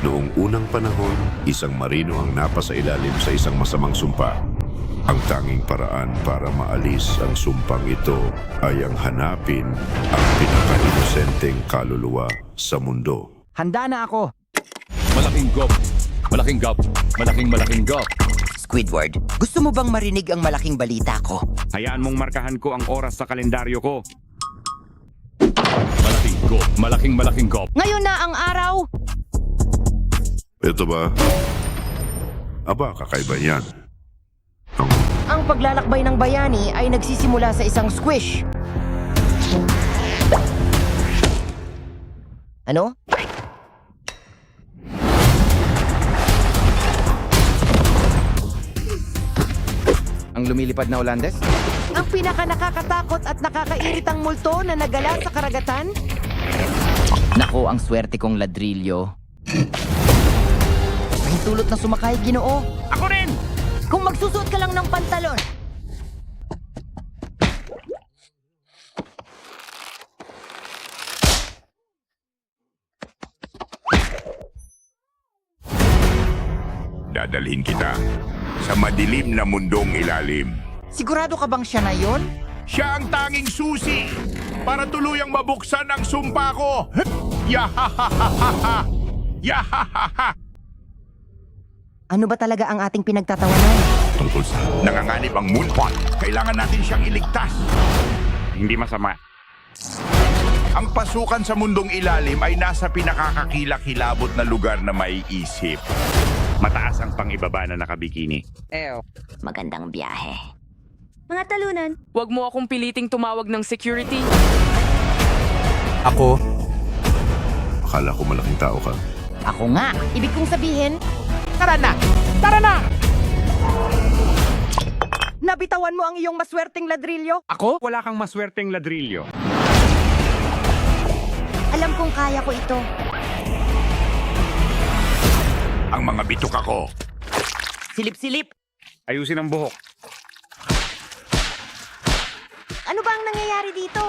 Noong unang panahon, isang marino ang napasailalim sa isang masamang sumpa. Ang tanging paraan para maalis ang sumpang ito ay ang hanapin ang pinaka-inosenteng kaluluwa sa mundo. Handa na ako. Malaking gop. Malaking gop. Malaking gop. Squidward, gusto mo bang marinig ang malaking balita ko? Hayaan mong markahan ko ang oras sa kalendaryo ko. Malaking gop. Malaking gop. Ngayon na ang araw. Ito ba? Aba, kakaiba yan. Ang paglalakbay ng bayani ay nagsisimula sa isang squish. Ano? Ang lumilipad na Holandes? Ang pinaka nakakatakot at nakakairitang multo na nagala sa karagatan? Nako, ang swerte kong ladrilyo. Pahintulot na sumakay, Ginoo. Ako rin! Kung magsusuot ka lang ng pantalon. Dadalhin kita sa madilim na mundong ilalim. Sigurado ka bang siya na yon? Siya ang tanging susi para tuluyang mabuksan ang sumpa ko. Yahahahaha! Yahahaha! Ano ba talaga ang ating pinagtatawanan? Tungkol sa nanganganib ang moonpot, kailangan natin siyang iligtas. Hindi masama. Ang pasukan sa mundong ilalim ay nasa pinakakakilakilabot na lugar na may isip. Mataas ang pang-ibaba na nakabikini. Magandang biyahe. Mga talunan. Huwag mo akong piliting tumawag ng security. Ako? Akala ko malaking tao ka. Ako nga. Ibig kong sabihin, Tara na! Tara na! nabitawan mo ang iyong maswerteng ladrilyo? Ako? Wala kang maswerteng ladrilyo. Alam kong kaya ko ito. Ang mga bitok ako. Silip-silip. Ayusin ang buhok. Ano ba ang nangyayari dito?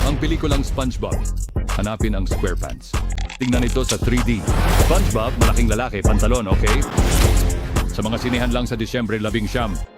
Ang pelikulang SpongeBob. Hanapin ang SquarePants. Tingnan ito sa 3D. SpongeBob, malaking lalaki, pantalon, okay? Sa mga sinehan lang sa Disyembre 19.